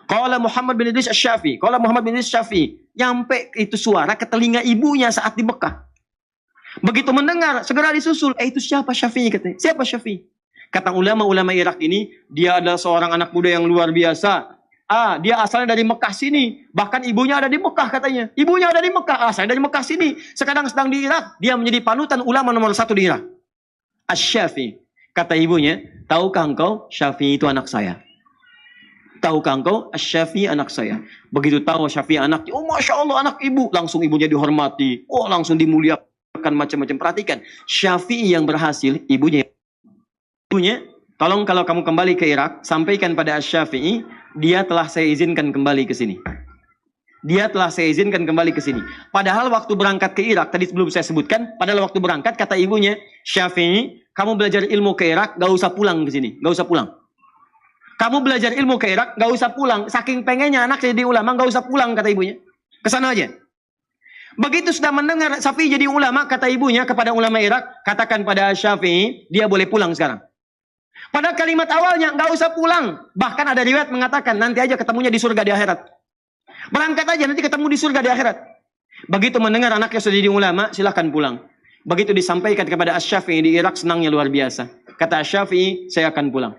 Qala Muhammad bin Idris Syafi'i. Nyampe itu suara ke telinga ibunya saat di Mekah. Begitu mendengar, segera disusul. Itu siapa Syafi'i katanya? Siapa Syafi'i? Kata ulama-ulama Irak ini, dia adalah seorang anak muda yang luar biasa. Dia asalnya dari Mekah sini. Bahkan ibunya ada di Mekah katanya. Ibunya ada di Mekah, asalnya dari Mekah sini. Sekarang sedang di Irak. Dia menjadi panutan ulama nomor 1 di Irak. Asy-Syafi'i. Kata ibunya, tahukah engkau Syafi'i itu anak saya? Tahukah engkau Asy-Syafi'i anak saya? Begitu tahu Syafi'i anaknya, Masya Allah anak ibu. Langsung ibunya dihormati. Langsung dimuliakan. Macam-macam. Perhatikan, Syafi'i yang berhasil, ibunya, tolong kalau kamu kembali ke Irak, sampaikan pada Asy-Syafi'i, dia telah saya izinkan kembali ke sini. Padahal waktu berangkat ke Irak, tadi sebelum saya sebutkan, padahal waktu berangkat, kata ibunya, Syafi'i, kamu belajar ilmu ke Irak, gak usah pulang ke sini. Kamu belajar ilmu ke Irak, gak usah pulang. Saking pengennya anak jadi ulama, gak usah pulang, kata ibunya. Kesana aja. Begitu sudah mendengar Syafi'i jadi ulama, kata ibunya kepada ulama Irak, katakan pada Syafi'i, dia boleh pulang sekarang. Pada kalimat awalnya, nggak usah pulang. Bahkan ada riwayat mengatakan, nanti aja ketemunya di surga di akhirat. Berangkat aja, nanti ketemu di surga di akhirat. Begitu mendengar anaknya sudah jadi ulama, silahkan pulang. Begitu disampaikan kepada Asy-Syafi'i di Irak, senangnya luar biasa. Kata Asy-Syafi'i, saya akan pulang.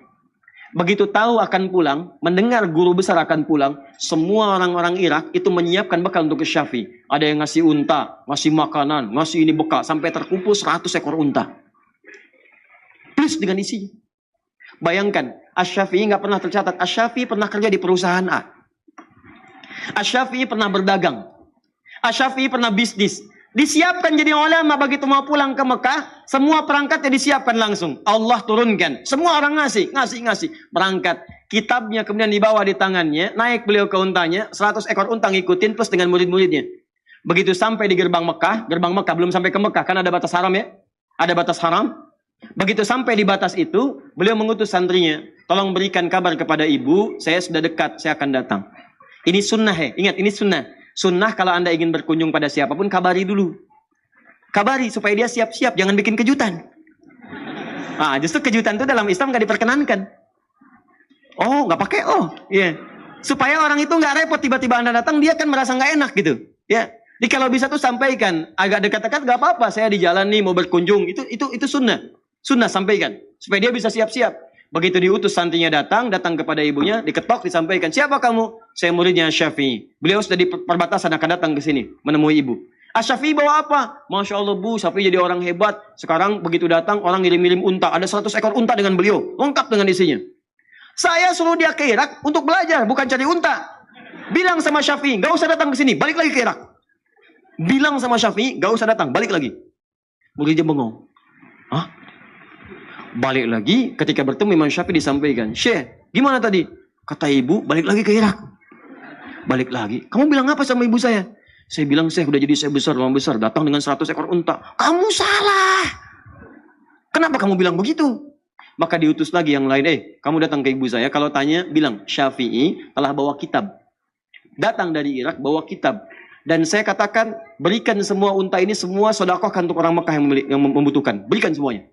Begitu tahu akan pulang, mendengar guru besar akan pulang, semua orang-orang Irak itu menyiapkan bekal untuk Syafi'i. Ada yang ngasih unta, ngasih makanan, ngasih ini bekal, sampai terkumpul 100 ekor unta. Plus dengan isinya. Bayangkan, Asy-Syafi'i nggak pernah tercatat. Asy-Syafi'i pernah kerja di perusahaan A. Asy-Syafi'i pernah berdagang. Asy-Syafi'i pernah bisnis. Disiapkan jadi ulama, begitu mau pulang ke Mekah, semua perangkatnya disiapkan langsung. Allah turunkan. Semua orang ngasih. Berangkat. Kitabnya kemudian dibawa di tangannya, naik beliau ke untanya, 100 ekor unta ngikutin plus dengan murid-muridnya. Begitu sampai di gerbang Mekah belum sampai ke Mekah, kan ada batas haram ya? Ada batas haram. Begitu sampai di batas itu, beliau mengutus santrinya, tolong berikan kabar kepada ibu, saya sudah dekat, saya akan datang. Ini sunnah ya, ingat ini sunnah. Sunnah kalau Anda ingin berkunjung pada siapapun, kabari dulu. Kabari supaya dia siap-siap, jangan bikin kejutan. Justru kejutan itu dalam Islam nggak diperkenankan. Nggak pakai iya. Supaya orang itu nggak repot, tiba-tiba Anda datang, dia kan merasa nggak enak gitu. Ya. Jadi kalau bisa tuh sampaikan, agak dekat-dekat nggak apa-apa, saya di jalan nih mau berkunjung, itu sunnah. Sunnah sampaikan, supaya dia bisa siap-siap. Begitu diutus santrinya datang kepada ibunya, diketok, disampaikan, siapa kamu? Saya muridnya Syafi'i. Beliau sudah di perbatasan akan datang ke sini, menemui ibu. Asy-Syafi'i bawa apa? Masya Allah Bu, Syafi'i jadi orang hebat. Sekarang begitu datang, orang ngirim-ngirim unta. Ada 100 ekor unta dengan beliau. Lengkap dengan isinya. Saya suruh dia ke Irak untuk belajar, bukan cari unta. Bilang sama Syafi'i, gak usah datang ke sini, balik lagi ke Irak. Bilang sama Syafi'i, gak usah datang, balik lagi. Muridnya bengong. Hah? Balik lagi, ketika bertemu Imam Syafi'i disampaikan, Syekh, gimana tadi? Kata ibu, balik lagi ke Irak. Balik lagi. Kamu bilang apa sama ibu saya? Saya bilang, Syekh udah jadi saya besar, ulama besar, datang dengan 100 ekor unta. Kamu salah. Kenapa kamu bilang begitu? Maka diutus lagi yang lain, kamu datang ke ibu saya, kalau tanya, bilang, Syafi'i telah bawa kitab. Datang dari Irak, bawa kitab. Dan saya katakan, berikan semua unta ini, semua sedekahkan untuk orang Mekah yang membutuhkan. Berikan semuanya.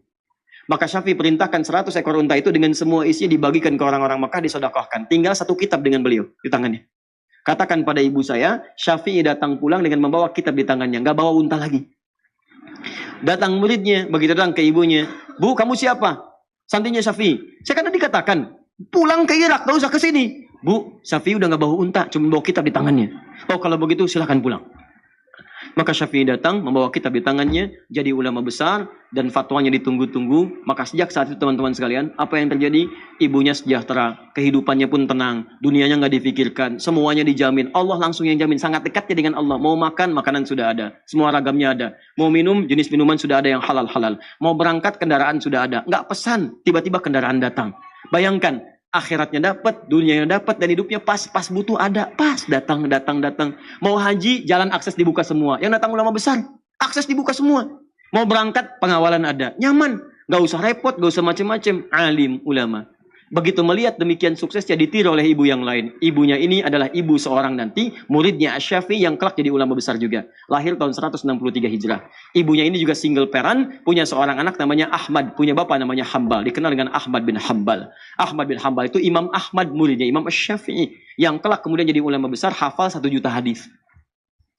Maka Syafi'i perintahkan 100 ekor unta itu dengan semua isinya dibagikan ke orang-orang Mekah, disedekahkan. Tinggal satu kitab dengan beliau di tangannya. Katakan pada ibu saya, Syafi'i datang pulang dengan membawa kitab di tangannya. Nggak bawa unta lagi. Datang muridnya, begitu datang ke ibunya. Bu, kamu siapa? Santrinya Syafi'i. Saya kan tadi katakan, pulang ke Irak, gak usah ke sini. Bu, Syafi'i udah gak bawa unta, cuma bawa kitab di tangannya. Oh, kalau begitu silahkan pulang. Maka Syafi'i datang, membawa kitab di tangannya, jadi ulama besar, dan fatwanya ditunggu-tunggu. Maka sejak saat itu teman-teman sekalian, apa yang terjadi? Ibunya sejahtera, kehidupannya pun tenang, dunianya gak difikirkan, semuanya dijamin. Allah langsung yang jamin, sangat dekatnya dengan Allah. Mau makan, makanan sudah ada, semua ragamnya ada. Mau minum, jenis minuman sudah ada yang halal-halal. Mau berangkat, kendaraan sudah ada. Nggak pesan, tiba-tiba kendaraan datang. Bayangkan, akhiratnya dapat, dunianya dapat, dan hidupnya pas butuh ada, pas datang. Mau haji, jalan akses dibuka semua. Yang datang ulama besar, akses dibuka semua. Mau berangkat, pengawalan ada, nyaman, gak usah repot, gak usah macem-macem. Alim ulama. Begitu melihat demikian suksesnya ditiru oleh ibu yang lain. Ibunya ini adalah ibu seorang nanti muridnya Asy-Syafi'i yang kelak jadi ulama besar juga. Lahir tahun 163 Hijrah. Ibunya ini juga single parent, punya seorang anak namanya Ahmad, punya bapak namanya Hambal, dikenal dengan Ahmad bin Hambal. Ahmad bin Hambal itu Imam Ahmad muridnya Imam Asy-Syafi'i yang kelak kemudian jadi ulama besar, hafal 1 juta hadis.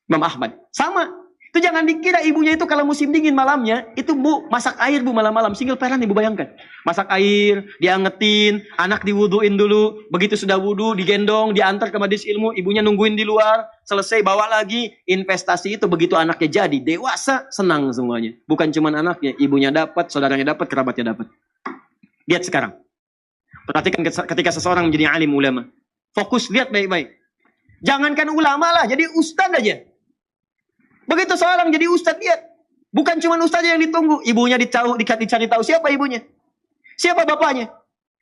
Imam Ahmad sama. Itu jangan dikira ibunya itu kalau musim dingin malamnya, itu Bu, masak air Bu malam-malam. Single parent Ibu bayangkan. Masak air, diangetin, anak diwuduin dulu. Begitu sudah wudu, digendong, diantar ke majelis ilmu. Ibunya nungguin di luar, selesai bawa lagi. Investasi itu begitu anaknya jadi, dewasa, senang semuanya. Bukan cuma anaknya, ibunya dapat, saudaranya dapat, kerabatnya dapat. Lihat sekarang. Perhatikan ketika seseorang menjadi alim ulama. Fokus, lihat baik-baik. Jangankan ulama lah, jadi ustadz aja. Begitu seorang jadi ustadz, lihat. Bukan cuma ustadz yang ditunggu. Ibunya dicari tahu siapa ibunya. Siapa bapaknya.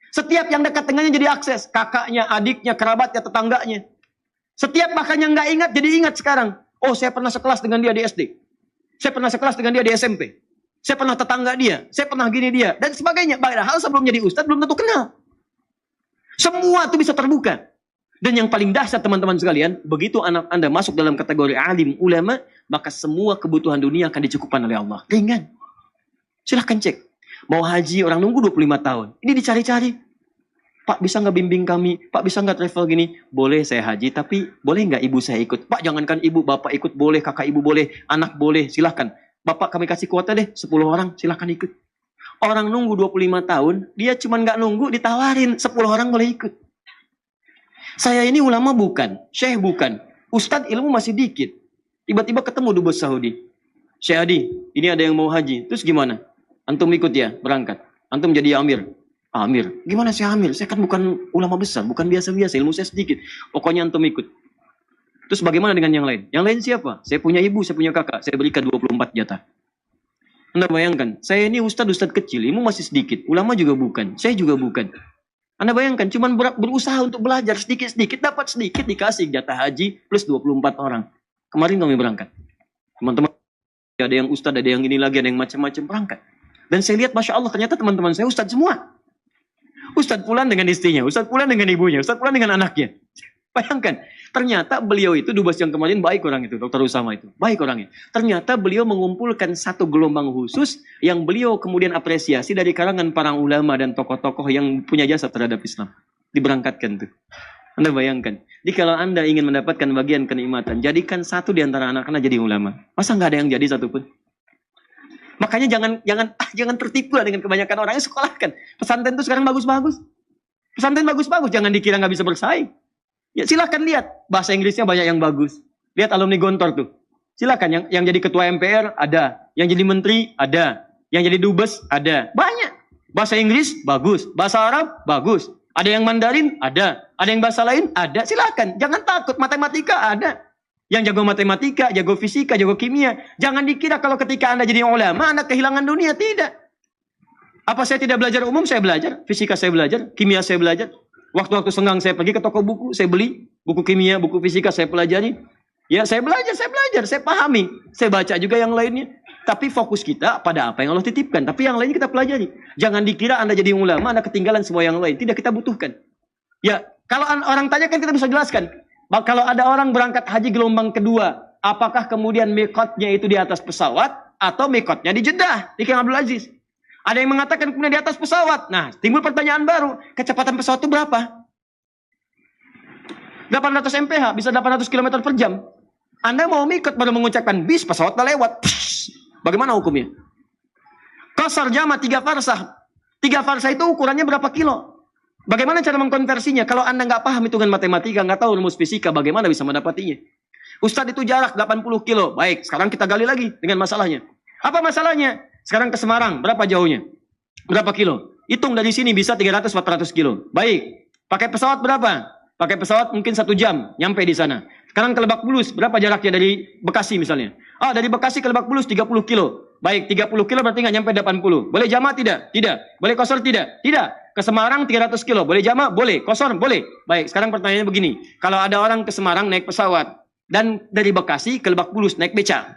Setiap yang dekat dengannya jadi akses. Kakaknya, adiknya, kerabatnya, tetangganya. Setiap makanya nggak ingat, jadi ingat sekarang. Oh, saya pernah sekelas dengan dia di SD. Saya pernah sekelas dengan dia di SMP. Saya pernah tetangga dia. Saya pernah gini dia. Dan sebagainya. Padahal sebelum jadi ustadz belum tentu kenal. Semua itu bisa terbuka. Dan yang paling dahsyat teman-teman sekalian, begitu anak Anda masuk dalam kategori alim ulama, maka semua kebutuhan dunia akan dicukupkan oleh Allah. Ringan. Silahkan cek. Mau haji, orang nunggu 25 tahun. Ini dicari-cari. Pak, bisa nggak bimbing kami? Pak, bisa nggak travel gini? Boleh saya haji, tapi boleh nggak ibu saya ikut? Pak, jangankan ibu, bapak ikut boleh, kakak ibu boleh, anak boleh, silahkan. Bapak kami kasih kuota deh, 10 orang, silahkan ikut. Orang nunggu 25 tahun, dia cuma nggak nunggu, ditawarin, 10 orang boleh ikut. Saya ini ulama bukan, syekh bukan, ustadz ilmu masih dikit. Tiba-tiba ketemu dubes Saudi. Syekh Adi, ini ada yang mau haji. Terus gimana? Antum ikut ya, berangkat. Antum jadi amir. Amir. Gimana sih amir? Saya kan bukan ulama besar, bukan biasa-biasa, ilmu saya sedikit. Pokoknya antum ikut. Terus bagaimana dengan yang lain? Yang lain siapa? Saya punya ibu, saya punya kakak. Saya berikan 24 jatah. Anda bayangkan, saya ini ustadz kecil, ilmu masih sedikit. Ulama juga bukan, saya juga bukan. Anda bayangkan, cuma berusaha untuk belajar sedikit-sedikit, dapat sedikit, dikasih jatah haji plus 24 orang. Kemarin kami berangkat. Teman-teman, ada yang ustadz, ada yang ini lagi, ada yang macam-macam berangkat. Dan saya lihat, Masya Allah, ternyata teman-teman saya ustadz semua. Ustadz Fulan dengan istrinya, Ustadz Fulan dengan ibunya, Ustadz Fulan dengan anaknya. Bayangkan, ternyata beliau itu, dubes yang kemarin baik orang itu, Dr. Usama itu. Baik orangnya. Ternyata beliau mengumpulkan satu gelombang khusus yang beliau kemudian apresiasi dari kalangan para ulama dan tokoh-tokoh yang punya jasa terhadap Islam. Diberangkatkan tuh. Anda bayangkan. Jadi kalau Anda ingin mendapatkan bagian kenikmatan, jadikan satu di antara anak-anak jadi ulama. Masa nggak ada yang jadi satupun? Makanya jangan tertipu lah dengan kebanyakan orang yang sekolahkan. Pesantren itu sekarang bagus-bagus. Pesantren bagus-bagus, jangan dikira nggak bisa bersaing. Ya silahkan lihat, bahasa Inggrisnya banyak yang bagus. Lihat alumni Gontor tuh. Silakan, yang jadi ketua MPR ada, yang jadi menteri ada, yang jadi dubes ada, banyak. Bahasa Inggris bagus, bahasa Arab bagus, ada yang Mandarin ada yang bahasa lain ada. Silakan, jangan takut, matematika ada. Yang jago matematika, jago fisika, jago kimia. Jangan dikira kalau ketika Anda jadi ulama, Anda kehilangan dunia, tidak. Apa saya tidak belajar umum? Saya belajar, fisika saya belajar, kimia saya belajar. Waktu-waktu senggang saya pergi ke toko buku, saya beli buku kimia, buku fisika, saya pelajari. Ya, saya belajar, saya pahami. Saya baca juga yang lainnya. Tapi fokus kita pada apa yang Allah titipkan. Tapi yang lainnya kita pelajari. Jangan dikira Anda jadi ulama, Anda ketinggalan semua yang lain. Tidak, kita butuhkan. Ya, kalau orang tanya kan kita bisa jelaskan. Kalau ada orang berangkat haji gelombang kedua, apakah kemudian mikotnya itu di atas pesawat atau mikotnya di Jeddah, di King Abdul Aziz? Ada yang mengatakan kemudian di atas pesawat. Nah, timbul pertanyaan baru. Kecepatan pesawat itu berapa? 800 mph, bisa 800 km per jam. Anda mau mikot baru mengucapkan bis, pesawat udah lewat. Psh, bagaimana hukumnya? Qasar jama 3 farsah. 3 farsah itu ukurannya berapa kilo? Bagaimana cara mengkonversinya? Kalau Anda nggak paham hitungan matematika, nggak tahu rumus fisika, bagaimana bisa mendapatinya? Ustadz, itu jarak 80 kilo. Baik, sekarang kita gali lagi dengan masalahnya. Apa masalahnya? Sekarang ke Semarang, berapa jauhnya? Berapa kilo? Hitung dari sini bisa 300-400 kilo. Baik, pakai pesawat berapa? Pakai pesawat mungkin 1 jam, nyampe di sana. Sekarang ke Lebak Bulus, berapa jaraknya dari Bekasi misalnya? Dari Bekasi ke Lebak Bulus 30 kilo. Baik, 30 kilo berarti nggak nyampe 80. Boleh jama tidak? Tidak. Boleh kosor tidak? Tidak. Ke Semarang 300 kilo. Boleh jama? Boleh. Kosor? Boleh. Baik, sekarang pertanyaannya begini. Kalau ada orang ke Semarang naik pesawat, dan dari Bekasi ke Lebak Bulus naik beca.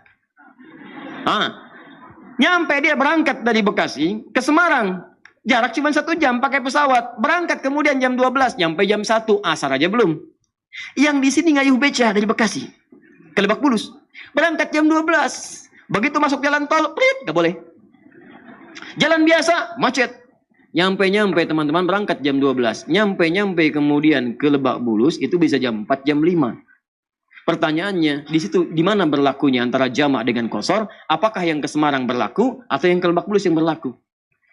Nyampe dia berangkat dari Bekasi ke Semarang. Jarak cuma 1 jam pakai pesawat. Berangkat kemudian jam 12, nyampe jam 1. Asar aja belum. Yang di sini ngayuh beca dari Bekasi ke Lebak Bulus. Berangkat jam 12. Begitu masuk jalan tol, prit, gak boleh. Jalan biasa, macet. Nyampe teman-teman berangkat jam 12. Nyampe kemudian ke Lebak Bulus itu bisa jam 4, jam 5. Pertanyaannya, di situ di mana berlakunya antara jamak dengan kosor? Apakah yang ke Semarang berlaku atau yang ke Lebak Bulus yang berlaku?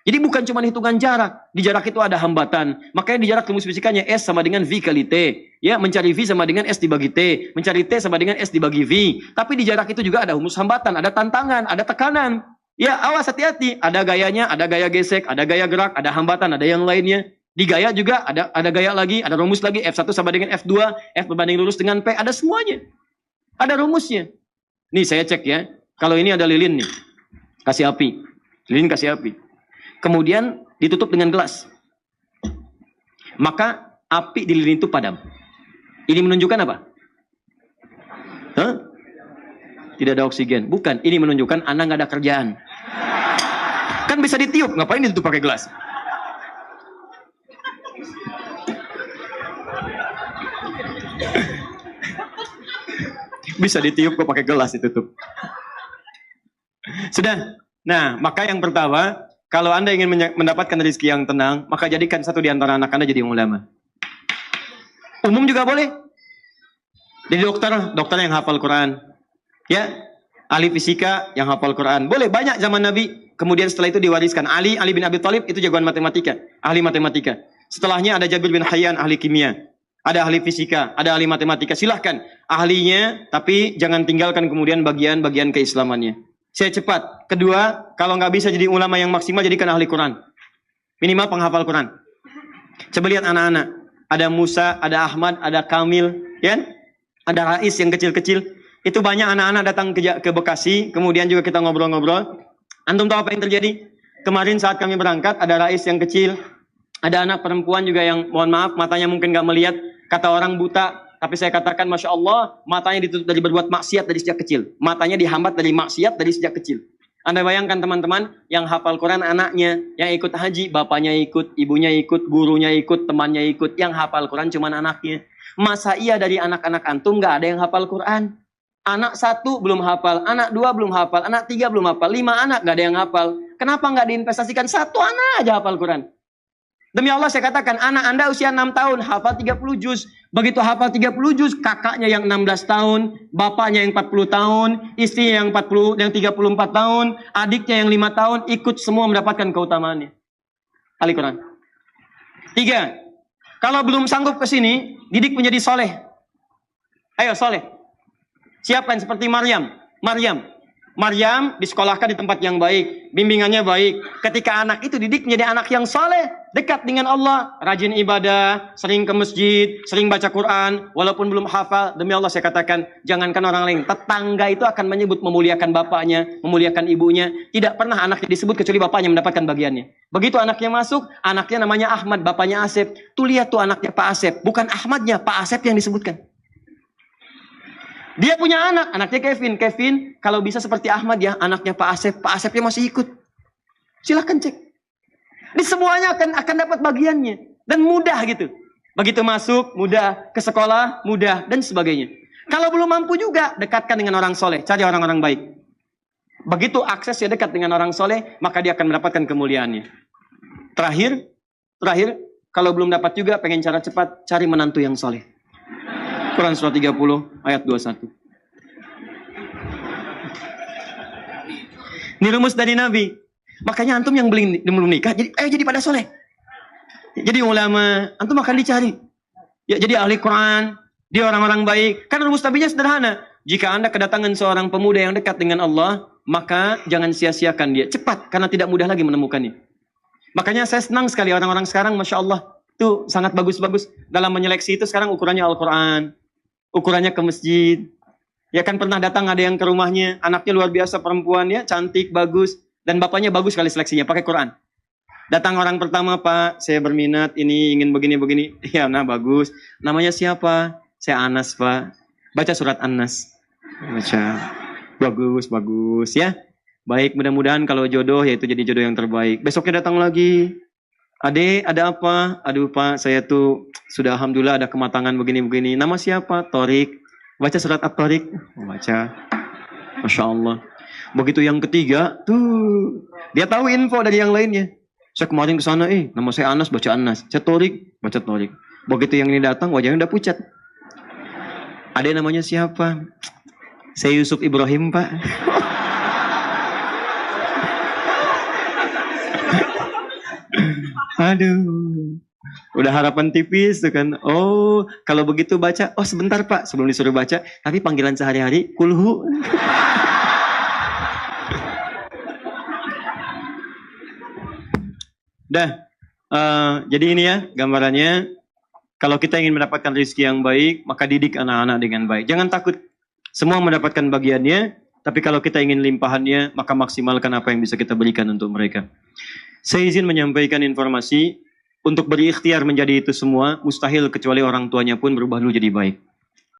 Jadi bukan cuma hitungan jarak. Di jarak itu ada hambatan. Makanya di jarak rumus fisikanya S sama dengan V kali T. Ya, mencari V sama dengan S dibagi T. Mencari T sama dengan S dibagi V. Tapi di jarak itu juga ada rumus hambatan, ada tantangan, ada tekanan. Ya, awas, hati-hati. Ada gayanya, ada gaya gesek, ada gaya gerak, ada hambatan, ada yang lainnya. Di gaya juga ada gaya lagi, ada rumus lagi. F1 sama dengan F2, F berbanding lurus dengan P. Ada semuanya. Ada rumusnya. Nih saya cek ya. Kalau ini ada lilin nih. Kasih api. Lilin kasih api. Kemudian ditutup dengan gelas. Maka api di lilin itu padam. Ini menunjukkan apa? Tidak ada oksigen. Bukan. Ini menunjukkan Anda nggak ada kerjaan. Kan bisa ditiup. Ngapain ditutup pakai gelas? Bisa ditiup kok pakai gelas ditutup. Sudah. Nah, maka yang pertama, kalau Anda ingin mendapatkan rezeki yang tenang, maka jadikan satu di antara anak Anda jadi ulama. Umum juga boleh. Jadi dokter yang hafal Quran. Ya, ahli fisika yang hafal Quran. Boleh, banyak zaman Nabi. Kemudian setelah itu diwariskan. Ali bin Abi Thalib itu jagoan matematika, ahli matematika. Setelahnya ada Jabir bin Hayyan, ahli kimia. Ada ahli fisika, ada ahli matematika. Silahkan ahlinya, tapi jangan tinggalkan kemudian bagian-bagian keislamannya. Saya cepat. Kedua, kalau nggak bisa jadi ulama yang maksimal, jadikan ahli Quran. Minimal penghafal Quran. Coba lihat anak-anak. Ada Musa, ada Ahmad, ada Kamil, ya? Ada Rais yang kecil-kecil. Itu banyak anak-anak datang ke Bekasi. Kemudian juga kita ngobrol-ngobrol. Antum tahu apa yang terjadi? Kemarin saat kami berangkat, ada Rais yang kecil. Ada anak perempuan juga yang, mohon maaf, matanya mungkin nggak melihat. Kata orang buta. Tapi saya katakan, Masya Allah, matanya ditutup dari berbuat maksiat dari sejak kecil. Matanya dihambat dari maksiat dari sejak kecil. Anda bayangkan teman-teman, yang hafal Quran anaknya, yang ikut haji, bapaknya ikut, ibunya ikut, gurunya ikut, temannya ikut. Yang hafal Quran cuma anaknya. Masa iya dari anak-anak antum nggak ada yang hafal Quran? Anak 1 belum hafal, anak 2 belum hafal, anak 3 belum hafal, 5 anak nggak ada yang hafal. Kenapa nggak diinvestasikan 1 anak aja hafal Quran? Demi Allah saya katakan, anak Anda usia 6 tahun, hafal 30 juz. Begitu hafal 30 juz, kakaknya yang 16 tahun, bapaknya yang 40 tahun, istri yang 34 tahun, adiknya yang 5 tahun, ikut semua mendapatkan keutamaannya. Ahli Quran. 3. Kalau belum sanggup ke sini, didik menjadi soleh. Ayo soleh. Siapkan seperti Maryam. Maryam disekolahkan di tempat yang baik, bimbingannya baik. Ketika anak itu didik menjadi anak yang soleh, dekat dengan Allah, rajin ibadah, sering ke masjid, sering baca Quran, walaupun belum hafal, demi Allah saya katakan, jangankan orang lain, tetangga itu akan menyebut memuliakan bapaknya, memuliakan ibunya. Tidak pernah anaknya disebut kecuali bapaknya mendapatkan bagiannya. Begitu anaknya masuk, anaknya namanya Ahmad, bapaknya Asep. Tuh lihat tuh anaknya Pak Asep, bukan Ahmadnya, Pak Asep yang disebutkan. Dia punya anak, anaknya Kevin. Kevin kalau bisa seperti Ahmad ya, anaknya Pak Asep. Pak Asepnya masih ikut. Silahkan cek. Di semuanya akan dapat bagiannya. Dan mudah gitu. Begitu masuk, mudah. Ke sekolah, mudah. Dan sebagainya. Kalau belum mampu juga, dekatkan dengan orang soleh. Cari orang-orang baik. Begitu aksesnya dekat dengan orang soleh, maka dia akan mendapatkan kemuliaannya. Terakhir, kalau belum dapat juga, pengen cara cepat, cari menantu yang soleh. Quran surah 30 ayat 21. Ini rumus dari Nabi. Makanya antum yang belum nikah, jadi pada soleh. Jadi ulama, antum akan dicari. Ya, jadi ahli Quran, dia orang-orang baik. Karena rumus Nabinya sederhana. Jika anda kedatangan seorang pemuda yang dekat dengan Allah, maka jangan sia-siakan dia. Cepat, karena tidak mudah lagi menemukannya. Makanya saya senang sekali orang-orang sekarang, Masya Allah, itu sangat bagus-bagus. Dalam menyeleksi itu sekarang ukurannya Al-Quran. Ukurannya ke masjid. Ya kan pernah datang ada yang ke rumahnya, anaknya luar biasa perempuan ya, cantik, bagus. Dan bapaknya bagus sekali seleksinya, pakai Quran. Datang orang pertama, Pak, saya berminat, ini ingin begini-begini. Ya, nah bagus. Namanya siapa? Saya Anas, Pak. Baca surat An-Nas. Baca. Bagus ya. Baik, mudah-mudahan kalau jodoh, yaitu jadi jodoh yang terbaik. Besoknya datang lagi. Adek, ada apa? Aduh Pak, saya tuh sudah alhamdulillah ada kematangan begini-begini. Nama siapa? Torik. Baca surat At-Torik. Baca. Masya Allah. Begitu yang ketiga, tuh dia tahu info dari yang lainnya. Saya kemarin ke sana, nama saya Anas, baca Anas. Saya Torik, baca Torik. Begitu yang ini datang, wajahnya udah pucat. Adek namanya siapa? Saya Yusuf Ibrahim, Pak. Aduh, udah harapan tipis tuh kan. Oh, kalau begitu baca. Oh sebentar Pak, sebelum disuruh baca. Tapi panggilan sehari-hari, kulhu. Jadi ini ya gambarannya. Kalau kita ingin mendapatkan rezeki yang baik, maka didik anak-anak dengan baik. Jangan takut, semua mendapatkan bagiannya. Tapi kalau kita ingin limpahannya, maka maksimalkan apa yang bisa kita berikan untuk mereka. Saya izin menyampaikan informasi, untuk berikhtiar menjadi itu semua, mustahil kecuali orang tuanya pun berubah dulu jadi baik.